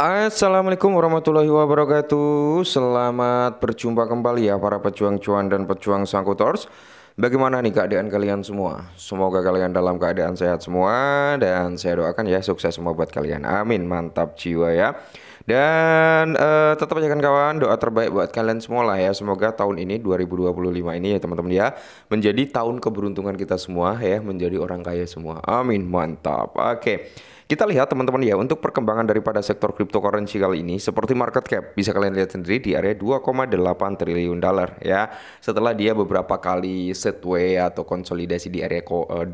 Assalamualaikum warahmatullahi wabarakatuh. Selamat berjumpa kembali ya para pejuang cuan dan pejuang sangkutors. Bagaimana nih keadaan kalian semua? Semoga kalian dalam keadaan sehat semua dan saya doakan ya sukses semua buat kalian. Amin. Mantap jiwa ya. Dan tetap aja kan kawan, doa terbaik buat kalian semua lah ya. Semoga tahun ini 2025 ini ya teman-teman ya menjadi tahun keberuntungan kita semua ya, menjadi orang kaya semua. Amin. Mantap. Oke. Kita lihat teman-teman ya untuk perkembangan daripada sektor cryptocurrency kali ini seperti market cap bisa kalian lihat sendiri di area 2,8 triliun dolar ya. Setelah dia beberapa kali setway atau konsolidasi di area 2,7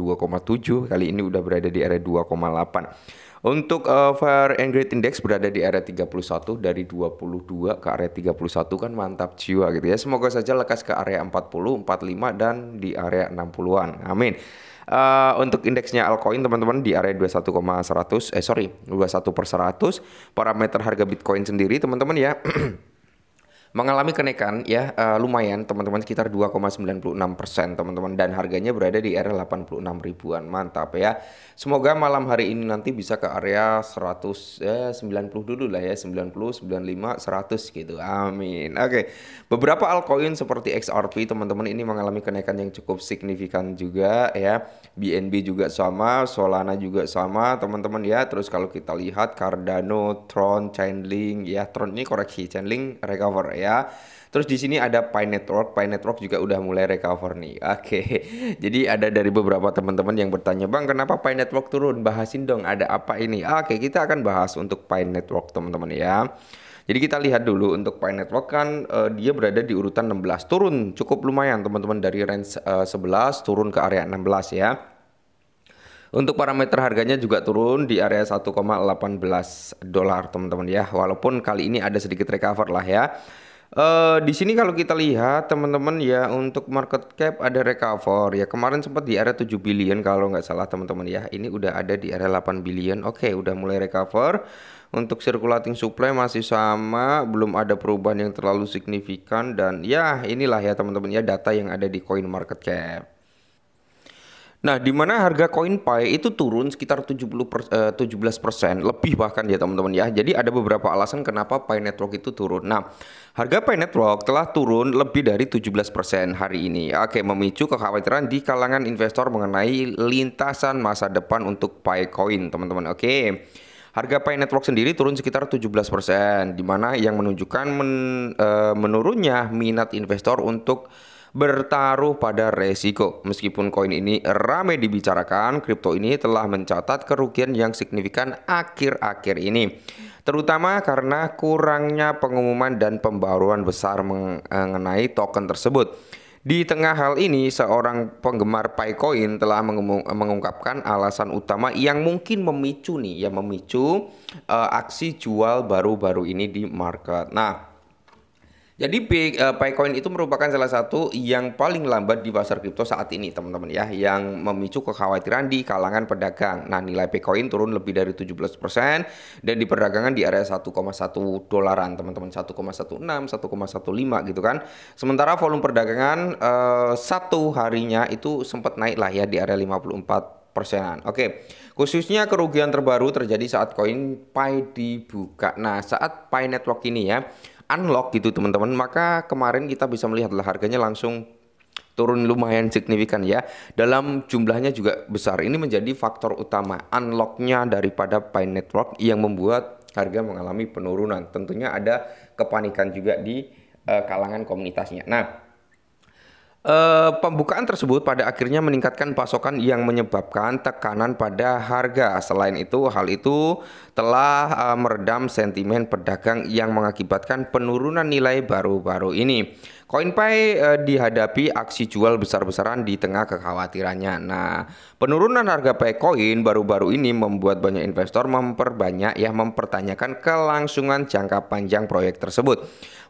kali ini udah berada di area 2,8. Untuk Fire and Greed Index berada di area 31 dari 22 ke area 31 kan mantap jiwa gitu ya. Semoga saja lekas ke area 40, 45 dan di area 60-an. Amin. Untuk indeksnya altcoin teman-teman di area 21 per 100. Parameter harga Bitcoin sendiri teman-teman ya mengalami kenaikan ya lumayan teman-teman sekitar 2,96% teman-teman dan harganya berada di area 86 ribuan. Mantap ya. Semoga malam hari ini nanti bisa ke area 100 90 dulu lah ya, 90, 95, 100 gitu. Amin. Oke. Beberapa altcoin seperti XRP teman-teman ini mengalami kenaikan yang cukup signifikan juga ya. BNB juga sama, Solana juga sama teman-teman ya. Terus kalau kita lihat Cardano, Tron, Chainlink ya, Tron ini koreksi, Chainlink recover ya. Terus di sini ada Pi Network. Pi Network juga udah mulai recover nih. Oke. Jadi ada dari beberapa teman-teman yang bertanya, "Bang, kenapa Pi Network turun? Bahasin dong, ada apa ini?" Oke, kita akan bahas untuk Pi Network teman-teman ya. Jadi kita lihat dulu untuk Pi Network kan dia berada di urutan 16. Turun cukup lumayan teman-teman dari range 11 turun ke area 16 ya. Untuk parameter harganya juga turun di area 1,18 dolar teman-teman ya. Walaupun kali ini ada sedikit recover lah ya. Di sini kalau kita lihat teman-teman ya untuk market cap ada recover ya, kemarin sempat di area 7 billion kalau nggak salah teman-teman ya, ini udah ada di area 8 billion. Oke, udah mulai recover. Untuk circulating supply masih sama, belum ada perubahan yang terlalu signifikan dan ya inilah ya teman-teman ya data yang ada di coin market cap. Nah, di mana harga koin Pi itu turun sekitar 17% lebih bahkan ya teman-teman ya. Jadi ada beberapa alasan kenapa Pi Network itu turun. Nah, harga Pi Network telah turun lebih dari 17% hari ini. Oke, memicu kekhawatiran di kalangan investor mengenai lintasan masa depan untuk Pi Coin, teman-teman. Oke. Harga Pi Network sendiri turun sekitar 17%, di mana yang menunjukkan menurunnya minat investor untuk bertaruh pada resiko. Meskipun koin ini ramai dibicarakan, kripto ini telah mencatat kerugian yang signifikan akhir-akhir ini, terutama karena kurangnya pengumuman dan pembaruan besar mengenai token tersebut. Di tengah hal ini, seorang penggemar Picoin telah mengungkapkan alasan utama yang mungkin memicu aksi jual baru-baru ini di market. Nah, jadi Picoin itu merupakan salah satu yang paling lambat di pasar kripto saat ini teman-teman ya, yang memicu kekhawatiran di kalangan pedagang. Nah, nilai Picoin turun lebih dari 17% dan di perdagangan di area 1,1 dolaran teman-teman, 1,16, 1,15 gitu kan. Sementara volume perdagangan satu harinya itu sempat naik lah ya di area 54%. Oke, khususnya kerugian terbaru terjadi saat koin Pi dibuka. Nah, saat Pi Network ini ya unlock gitu teman-teman, maka kemarin kita bisa melihat lah harganya langsung turun lumayan signifikan ya. Dalam jumlahnya juga besar. Ini menjadi faktor utama unlocknya daripada Pi Network yang membuat harga mengalami penurunan. Tentunya ada kepanikan juga di kalangan komunitasnya. Nah, pembukaan tersebut pada akhirnya meningkatkan pasokan yang menyebabkan tekanan pada harga. Selain itu, hal itu telah meredam sentimen pedagang yang mengakibatkan penurunan nilai baru-baru ini. CoinPay dihadapi aksi jual besar-besaran di tengah kekhawatirannya. Nah, penurunan harga Picoin baru-baru ini membuat banyak investor mempertanyakan kelangsungan jangka panjang proyek tersebut.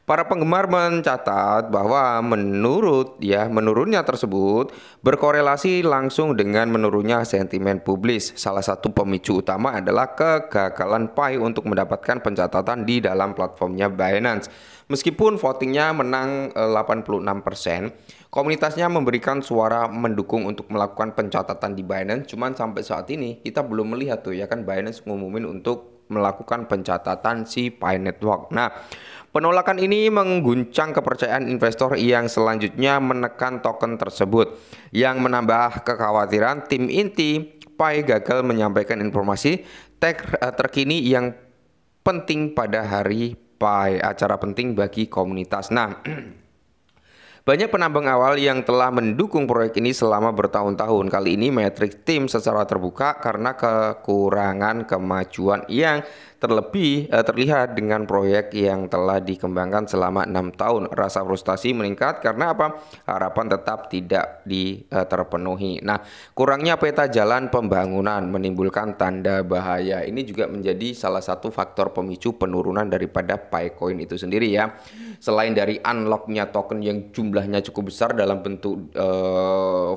Para penggemar mencatat bahwa menurunnya tersebut berkorelasi langsung dengan menurunnya sentimen publis. Salah satu pemicu utama adalah kegagalan Pi untuk mendapatkan pencatatan di dalam platformnya Binance. Meskipun votingnya menang 86%, komunitasnya memberikan suara mendukung untuk melakukan pencatatan di Binance. Cuman sampai saat ini kita belum melihat tuh ya kan Binance ngumumin untuk melakukan pencatatan si Pi Network. Nah, penolakan ini mengguncang kepercayaan investor yang selanjutnya menekan token tersebut, yang menambah kekhawatiran tim inti Pi gagal menyampaikan informasi terkini yang penting pada hari Pi, acara penting bagi komunitas. Nah, banyak penambang awal yang telah mendukung proyek ini selama bertahun-tahun. Kali ini Matrix tim secara terbuka karena kekurangan kemajuan yang terlihat dengan proyek yang telah dikembangkan selama 6 tahun. Rasa frustasi meningkat karena apa? Harapan tetap tidak terpenuhi. Nah, kurangnya peta jalan pembangunan menimbulkan tanda bahaya. Ini juga menjadi salah satu faktor pemicu penurunan daripada Picoin itu sendiri ya. Selain dari unlocknya token yang jumlahnya cukup besar dalam bentuk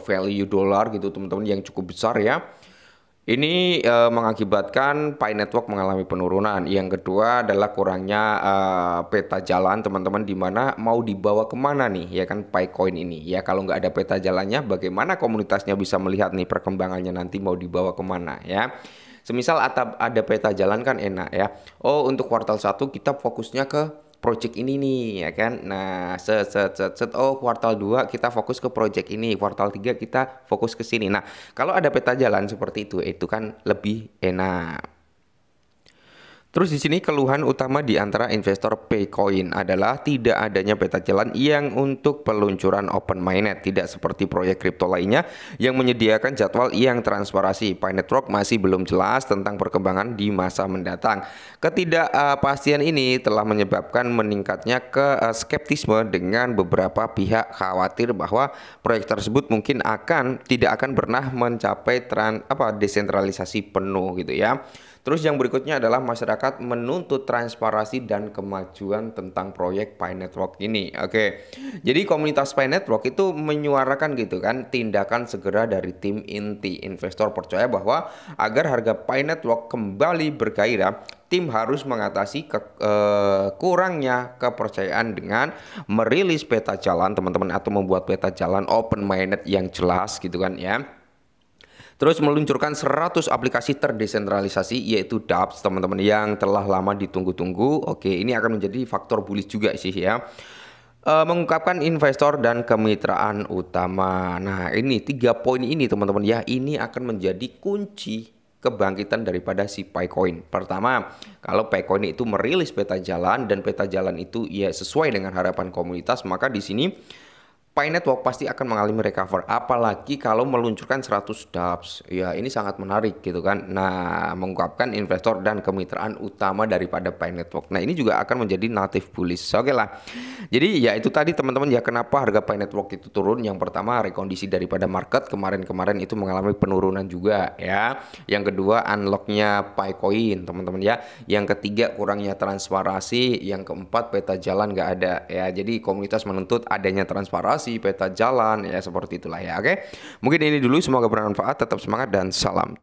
value dolar gitu teman-teman, yang cukup besar ya. Ini mengakibatkan Pi Network mengalami penurunan. Yang kedua adalah kurangnya peta jalan teman-teman, di mana mau dibawa kemana nih ya kan Picoin ini ya. Kalau nggak ada peta jalannya, bagaimana komunitasnya bisa melihat nih perkembangannya nanti mau dibawa kemana ya. Semisal ada peta jalan kan enak ya. Oh, untuk kuartal 1 kita fokusnya ke project ini nih ya kan. Nah, oh kuartal 2 kita fokus ke project ini, kuartal 3 kita fokus ke sini. Nah, kalau ada peta jalan seperti itu kan lebih enak. Terus di sini keluhan utama di antara investor Picoin adalah tidak adanya peta jalan yang untuk peluncuran open mainnet, tidak seperti proyek kripto lainnya yang menyediakan jadwal yang transparansi. Pi Network masih belum jelas tentang perkembangan di masa mendatang. Ketidakpastian ini telah menyebabkan meningkatnya skeptisme dengan beberapa pihak khawatir bahwa proyek tersebut mungkin tidak akan pernah mencapai desentralisasi penuh gitu ya. Terus yang berikutnya adalah masyarakat menuntut transparansi dan kemajuan tentang proyek Pi Network ini. Oke, jadi komunitas Pi Network itu menyuarakan gitu kan tindakan segera dari tim inti. Investor percaya bahwa agar harga Pi Network kembali bergairah, tim harus mengatasi kurangnya kepercayaan dengan merilis peta jalan teman-teman, atau membuat peta jalan open mainnet yang jelas gitu kan ya. Terus meluncurkan 100 aplikasi terdesentralisasi yaitu dApps teman-teman, yang telah lama ditunggu-tunggu. Oke, ini akan menjadi faktor bullish juga sih ya. Mengungkapkan investor dan kemitraan utama. Nah, ini 3 poin ini teman-teman ya, ini akan menjadi kunci kebangkitan daripada si Picoin. Pertama, kalau Picoin itu merilis peta jalan dan peta jalan itu ya sesuai dengan harapan komunitas, maka di sini Pi Network pasti akan mengalami recover, apalagi kalau meluncurkan 100 dApps. Ya, ini sangat menarik gitu kan. Nah, mengungkapkan investor dan kemitraan utama daripada Pi Network. Nah, ini juga akan menjadi native bullish. Oke lah. Jadi ya itu tadi teman-teman ya, kenapa harga Pi Network itu turun. Yang pertama, rekondisi daripada market kemarin-kemarin itu mengalami penurunan juga ya. Yang kedua, unlocknya Picoin teman-teman ya. Yang ketiga, kurangnya transparansi. Yang keempat, peta jalan nggak ada ya. Jadi komunitas menuntut adanya transparansi, peta jalan ya, seperti itulah ya. Oke, mungkin ini dulu, semoga bermanfaat, tetap semangat dan salam.